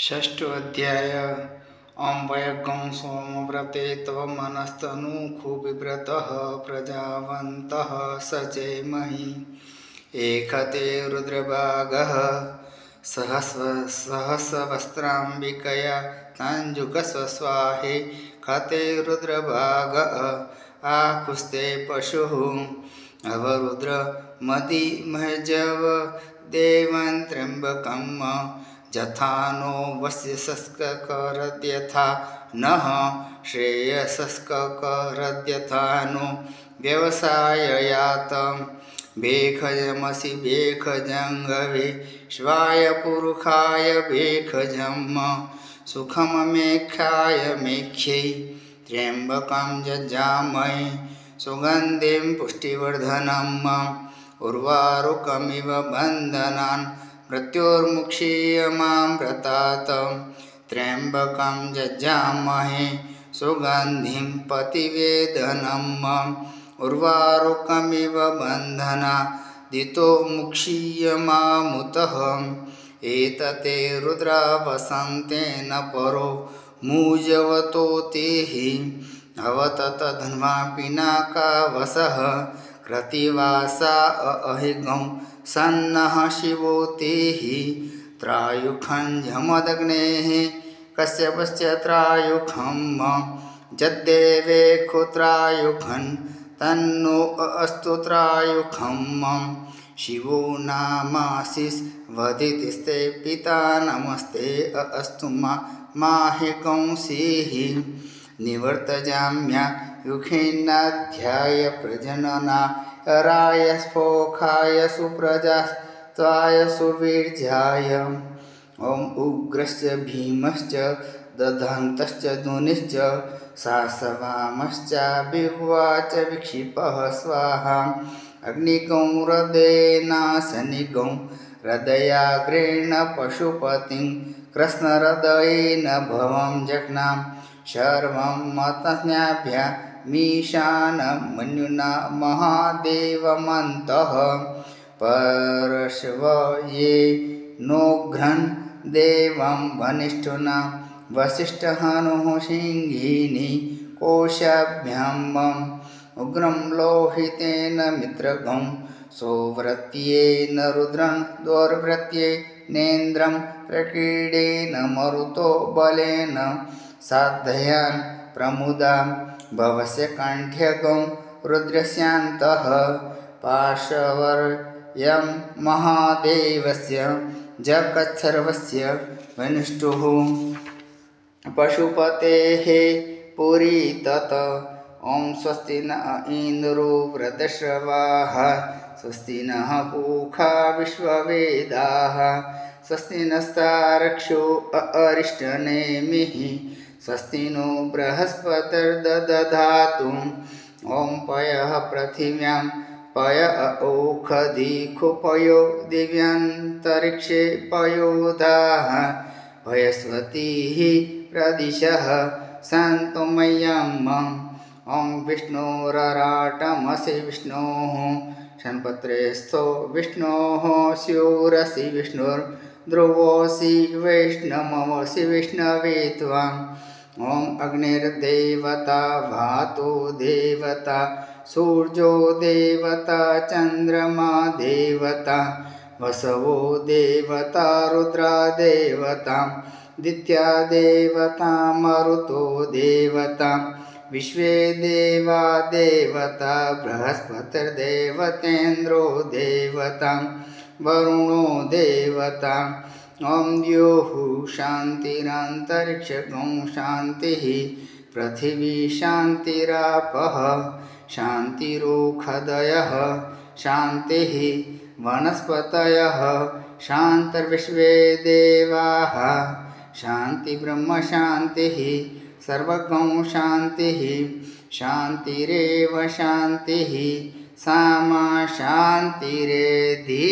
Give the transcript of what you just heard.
षष्ठोऽध्याय अम्बयगं सोमव्रते तव मनस्तनूखु बिव्रतः प्रजावन्तः सचेमहि एकते रुद्रभागः सहस्रवस्त्राम्बिकया ताञ्जुगस्व स्वाहे खते रुद्रभाग आकुस्ते पशुः अवरुद्र मदिमहजव देवं त्र्यम्बकम् जथा नो वस्यसस्करद्यथा नः श्रेयसस्करद्यथा नो व्यवसाययातं भेखजमसि भेखजङ्गवे श्वाय पुरुखाय भेखजम् सुखममेख्याय मेख्यै त्र्यम्बकं जज्जामहे सुगन्धिं पुष्टिवर्धनम् उर्वारुकमिव बन्धनान् मृत्योर्मुक्षीयमामृतात् त्र्यम्बकं जज्जामहे सुगन्धिं पतिवेदनम् उर्वारुकमिव बन्धनादितो मुक्षीयमामुतः एतते रुद्रा वसन्तेन परो मुजवतोतिः अवतत धन्वा पिनाकावसः कृतिवासा अहिगं सन्नः शिवोतिः त्रायुखं झमदग्नेः कश्यपस्य त्रायुखं जद्देवे खुत्रायुखं तन्नो अस्तु त्रायुखं शिवो नामाशिष वदितिस्ते पिता नमस्ते अस्तु माहिकंसिः निवर्तजाम्या युखेन्नाध्याय प्रजनना राय स्फोखाय सुप्रजास्त्वाय सुवीर्याय ॐ उग्रश्च भीमश्च दधन्तश्च धुनिश्च सासवामश्चाभिवाच विक्षिपः स्वाहा अग्निगं हृदयेनाशनिगं हृदयाग्रेण पशुपतिं कृष्णहृदयेन भवं जघ्नां शर्वं मतज्ञाभ्यामीशानमन्युना महादेवमन्तः परशव ये नोघ्रन् देवं वनिष्ठुना वसिष्ठहनुः सिंहिनी कोशाभ्याम् उग्रं लोहितेन मित्रगं सौव्रत्येन रुद्रं दौर्वृत्येनेन्द्रं प्रकीडेन मरुतो बलेन साधयान् प्रमुदां भवस्य काण्ठ्यगं रुद्रस्यान्तः पार्श्ववर्यं महादेवस्य जगत्सर्वस्य वनिष्ठुः पशुपतेः पुरी तत् ॐ स्वस्ति न इन्द्रो वृद्धश्रवाः स्वस्ति नः पूषा विश्ववेदाः स्वस्ति नस्तारक्षो अरिष्टनेमिः स्वस्ति नो बृहस्पतिर्दधातु ॐ पयः पृथिव्यां पय ओषधीषु पयो दिव्यान्तरिक्षे पयोधाः भयस्वतीः प्रदिशः सन्तु मह्यम् ॐ विष्णोरराटमसि विष्णोः शन्पत्रेस्थो विष्णोः स्योरसि विष्णुर्ध्रुवोऽसि वैष्णवमसि विष्णवे त्वाम् ॐ अग्निर्देवता वातो देवता सूर्यो देवता चन्द्रमा देवता वसवो देवता रुद्रा देवता दित्या देवता मरुतो देवता विश्वे देवा देवता बृहस्पतिर्देवतेन्द्रो देवता वरुणो देवता ॐ द्योः शान्तिरन्तरिक्षगं शान्तिः पृथिवी शान्तिरापः शान्तिरोषधयः शान्तिः वनस्पतयः शान्तिर्विश्वे देवाः शान्ति ब्रह्म शान्तिः सर्वगं शान्तिः शान्तिरेव शान्तिः सा मा शान्तिरेधि।